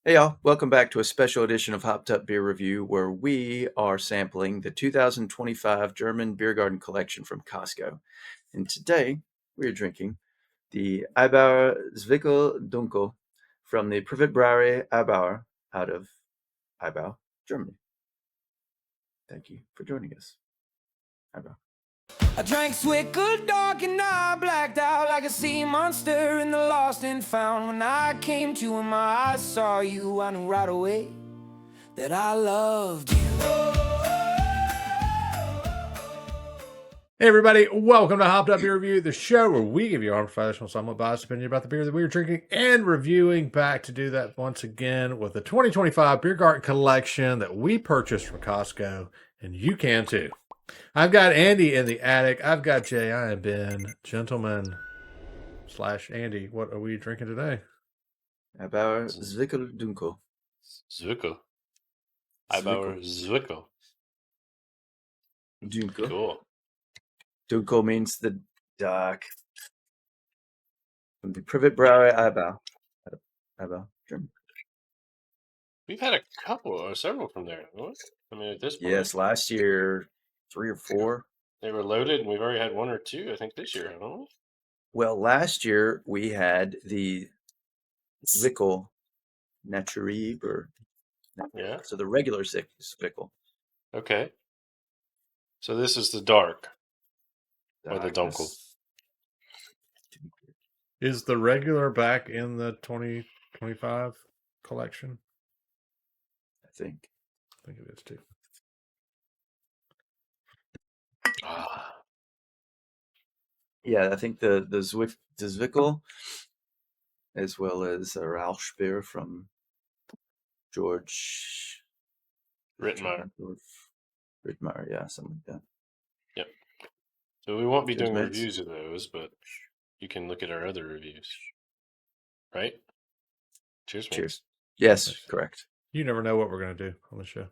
Hey y'all, welcome back to a special edition of Hopped Up Beer Review where we are sampling the 2025 German Biergarten collection from Costco. And today we are drinking the Eibau Zwick'l Dunkel from the Privatbrauerei Eibau out of Eibau, Germany. Thank you for joining us. Eibau. I drank Zwick'l dark and I blacked out like a sea monster in the lost and found. When I came to and my eyes saw you, I knew right away that I loved you. Hey everybody, welcome to Hopped Up Beer Review, the show where we give you our professional, somewhat biased opinion about the beer that we are drinking and reviewing. Back to do that once again with the 2025 Biergarten collection that we purchased from Costco, and you can too. I've got Andy in the attic. I've got Jay. I am Ben. Gentlemen / Andy, what are we drinking today? Eibau Zwick'l Dunkel. Zwick'l. Eibau Zwick'l. Dunkel. Cool. Dunkel means the dark. From the Privatbrauerei Eibau out of Eibau, Germany. We've had a couple or several from there. Haven't we? I mean, at this point, Yes, last year 3 or 4. they were loaded, and we've already had 1 or 2. I think this year, haven't we? Well, last year we had the Zwick'l Naturib, or Yeah. so the regular Zwick'l. Okay. So this is the dark or the dunkel. Darkness. Is the regular back in the 2025 collection? I think. I think it is too. Yeah, I think the Zwick'l, as well as a Rauchbier from George Rittmeyer. Rittmeyer, yeah, something like that. Yep. So we won't be Cheers, doing mates. reviews of those, but you can look at our other reviews. Right? Cheers, mates. Cheers. Yes, correct. You never know what we're going to do on the show.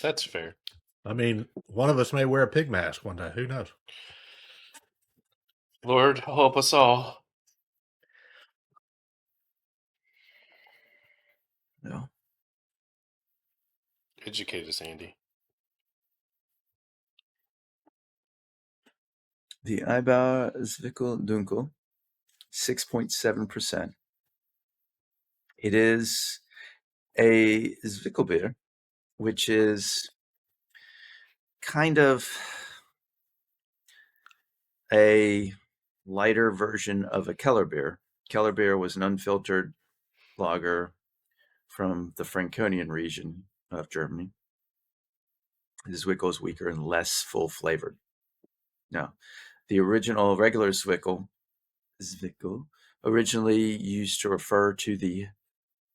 That's fair. I mean, one of us may wear a pig mask one day. Who knows? Lord, help us all. No. Educate us, Andy. The Eibau Zwick'l Dunkel, 6.7%. It is a Zwick'l beer, which is kind of a lighter version of a Keller beer. Keller beer was an unfiltered lager from the Franconian region of Germany. The Zwick'l is weaker and less full flavored. Now, the original regular Zwick'l originally used to refer to the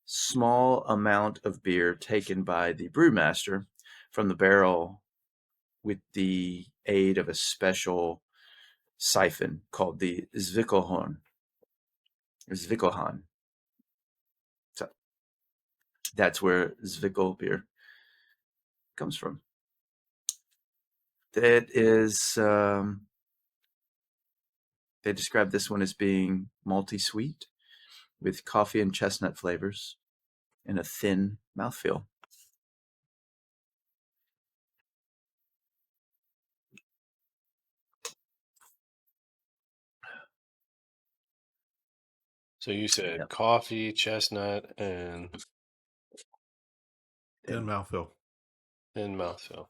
small amount of beer taken by the brewmaster from the barrel with the aid of a special siphon called the Zwickelhorn. So that's where Zwick'l beer comes from. That is, they describe this one as being malty sweet with coffee and chestnut flavors and a thin mouthfeel. So you said Yep. coffee, chestnut, and Thin mouthfeel. thin mouthfeel.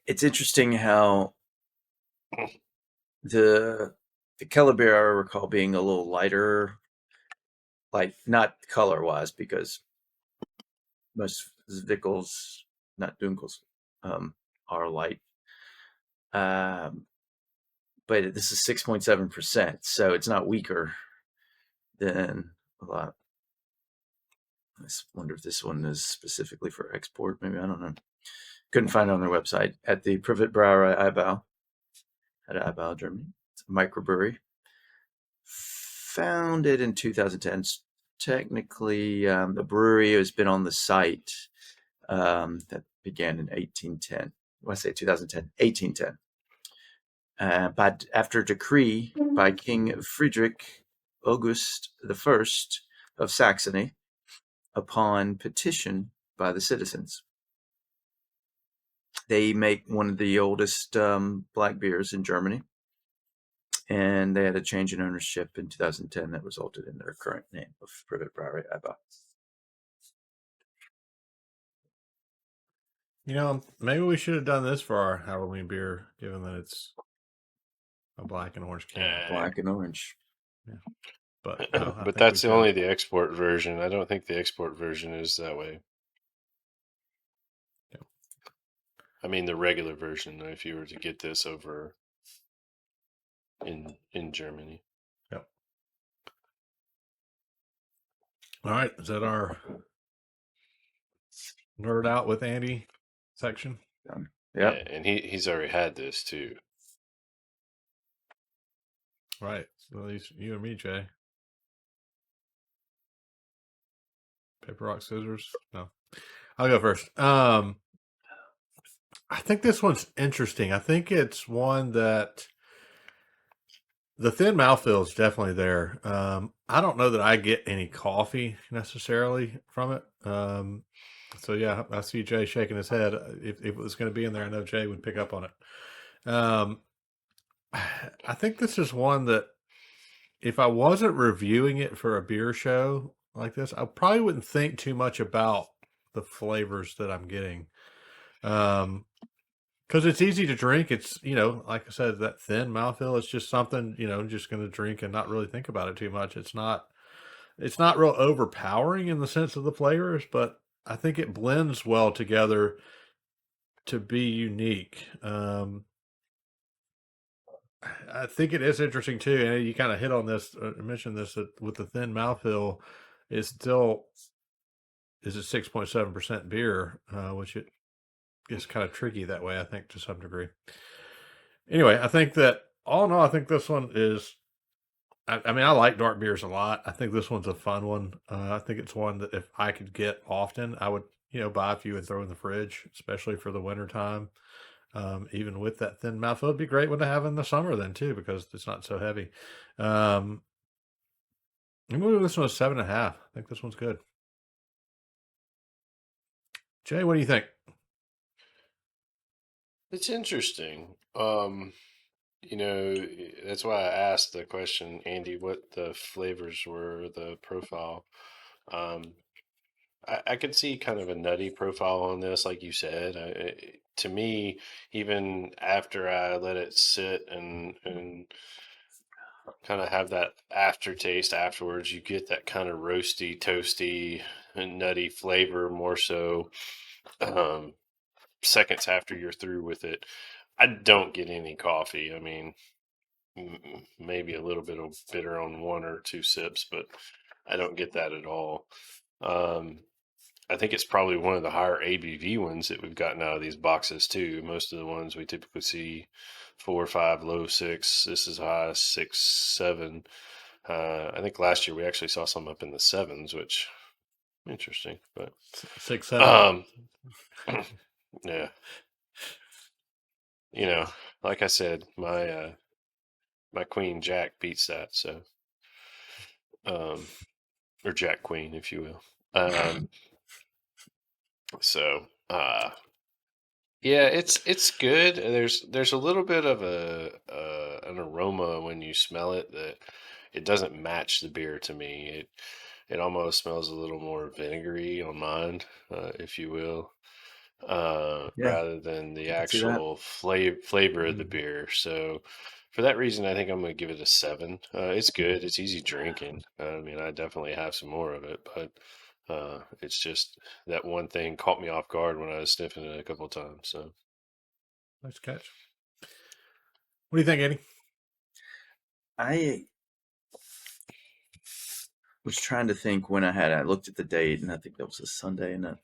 It's interesting how the Keller beer I recall being a little lighter, like not color wise, because most Zwick'ls, not Dunkels, are light. But this is 6.7%, so it's not weaker than a lot. I wonder if this one is specifically for export. Maybe, I don't know. Couldn't find it on their website. At the Privatbrauerei Eibau at Eibau, Germany. It's a microbrewery. Founded in 2010. Technically, the brewery has been on the site that began in 1810. When I say 2010, 1810. But after a decree by King Friedrich August I of Saxony upon petition by the citizens. They make one of the oldest black beers in Germany, and they had a change in ownership in 2010 that resulted in their current name of Privatbrauerei Eibau. Maybe we should have done this for our Halloween beer, given that it's a black and orange can. Black and orange. Yeah. But no, I but think that's only the export version. I don't think the export version is that way. Yeah. I mean, the regular version, if you were to get this over in Germany. Yep. All right. Is that our nerd out with Andy section? Yep. Yeah, and he's already had this too. Right. So at least you and me, Jay. Paper, rock, scissors. No. I'll go first. I think this one's interesting. I think it's one that the thin mouthfeel is definitely there. I don't know that I get any coffee necessarily from it. So yeah, I see Jay shaking his head. If it was going to be in there, I know Jay would pick up on it. I think this is one that if I wasn't reviewing it for a beer show like this, I probably wouldn't think too much about the flavors that I'm getting. Because it's easy to drink. It's, like I said, that thin mouthfeel. It's just something, just going to drink and not really think about it too much. It's not real overpowering in the sense of the flavors, but I think it blends well together to be unique. I think it is interesting too, and you kind of hit on this, mentioned this, that with the thin mouthfeel, it still is a 6.7% beer, which it is kind of tricky that way, I think, to some degree. Anyway, I think that all in all, I think this one is. I mean, I like dark beers a lot. I think this one's a fun one. I think it's one that if I could get often, I would, buy a few and throw in the fridge, especially for the winter time. Even with that thin mouthfeel, it'd be a great one to have in the summer then too, because it's not so heavy. I'm going to give this one a 7.5. I think this one's good. Jay, what do you think? It's interesting. That's why I asked the question, Andy, what the flavors were, the profile. I could see kind of a nutty profile on this, like you said. To me, even after I let it sit and kind of have that aftertaste afterwards, you get that kind of roasty, toasty, and nutty flavor more so seconds after you're through with it. I don't get any coffee. I mean, maybe a little bit of bitter on 1 or 2 sips, but I don't get that at all. I think it's probably one of the higher ABV ones that we've gotten out of these boxes too. Most of the ones we typically see 4 or 5, low 6. This is high 6, 7. I think last year we actually saw some up in the 7s, which interesting. But 6, 7. Yeah. Like I said, my Queen Jack beats that. So, or Jack Queen, if you will. Yeah, it's good. There's a little bit of an aroma when you smell it that it doesn't match the beer to me. It almost smells a little more vinegary on mine, if you will, rather than the actual flavor of the beer. So for that reason, I think I'm going to give it a 7. It's good. It's easy drinking. I mean, I definitely have some more of it, but it's just that one thing caught me off guard when I was sniffing it a couple of times. So nice catch. What do you think, Andy? I was trying to think when I looked at the date, and I think that was a Sunday, and did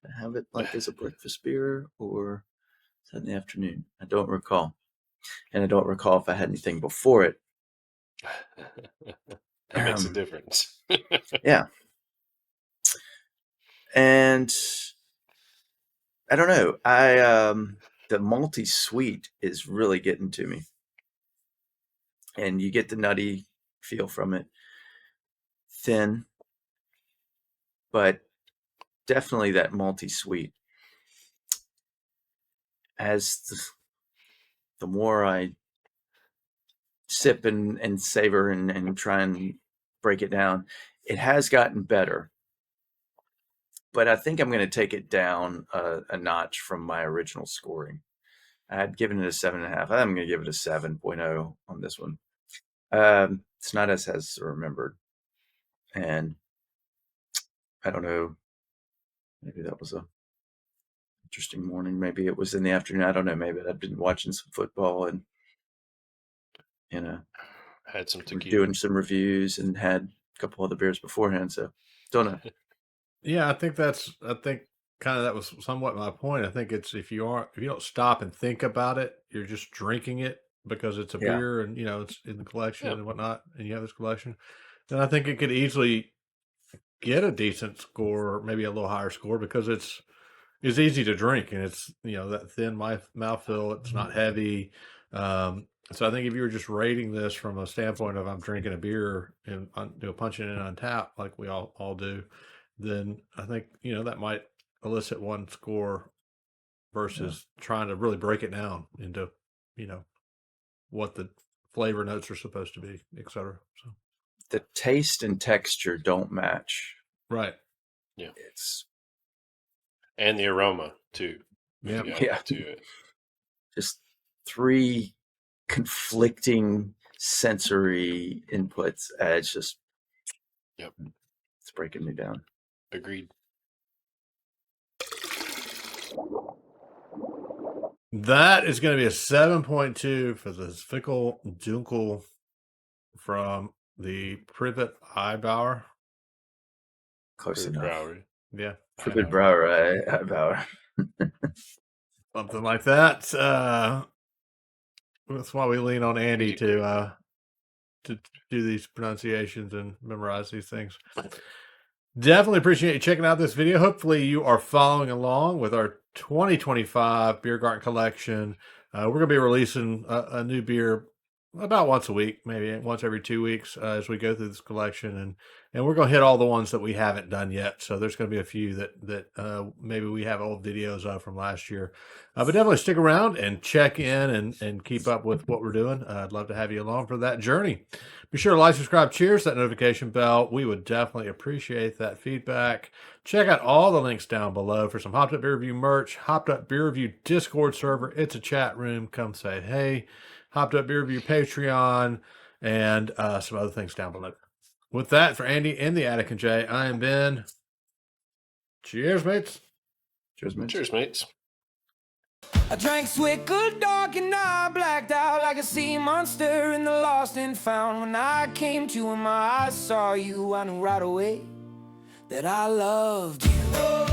I have it like as a breakfast beer or is that in the afternoon? I don't recall. And I don't recall if I had anything before it. That makes a difference. Yeah. And I don't know. The malty sweet is really getting to me. And you get the nutty feel from it. thin, but definitely that malty sweet. As the more I sip and savor and try and break it down, it has gotten better. But I think I'm going to take it down a notch from my original scoring. I had given it a 7.5. I'm going to give it a 7.0 on this one. It's not as remembered, and I don't know. Maybe that was a interesting morning. Maybe it was in the afternoon. I don't know. Maybe I've been watching some football and had some tequila, doing some reviews, and had a couple other beers beforehand. So don't know. Yeah, I think kind of that was somewhat my point. I think it's if you don't stop and think about it, you're just drinking it because it's a Yeah. beer and it's in the collection and whatnot, and you have this collection. Then I think it could easily get a decent score, maybe a little higher score, because it's easy to drink and it's that thin mouthfeel. It's not heavy. So I think if you were just rating this from a standpoint of I'm drinking a beer and punching it on tap like we all do, then I think that might elicit one score versus trying to really break it down into what the flavor notes are supposed to be, etc. So the taste and texture don't match. Right. Yeah. And the aroma too. Yeah. To it. Just three conflicting sensory inputs. It's just, it's breaking me down. Agreed. That is going to be a 7.2 for the Zwick'l Dunkel from the Privatbrauerei Eibau. Close enough. Brauerei. Yeah. Privatbrauerei Eibau. Something like that. That's why we lean on Andy to do these pronunciations and memorize these things. Definitely appreciate you checking out this video. Hopefully you are following along with our 2025 Biergarten collection. We're going to be releasing a new beer about once a week, maybe once every 2 weeks as we go through this collection. And we're going to hit all the ones that we haven't done yet. So there's going to be a few that maybe we have old videos of from last year. But definitely stick around and check in and keep up with what we're doing. I'd love to have you along for that journey. Be sure to like, subscribe, cheers, that notification bell. We would definitely appreciate that feedback. Check out all the links down below for some Hopped Up Beer Review merch, Hopped Up Beer Review Discord server. It's a chat room. Come say hey. Hopped Up Beer Review Patreon, and some other things down below. With that, for Andy and the Attic and Jay, I am Ben. Cheers, mates. Cheers, mates. Cheers, mates. I drank Zwick'l dark and I blacked out like a sea monster in the lost and found. When I came to and my eyes saw you, I knew right away that I loved you.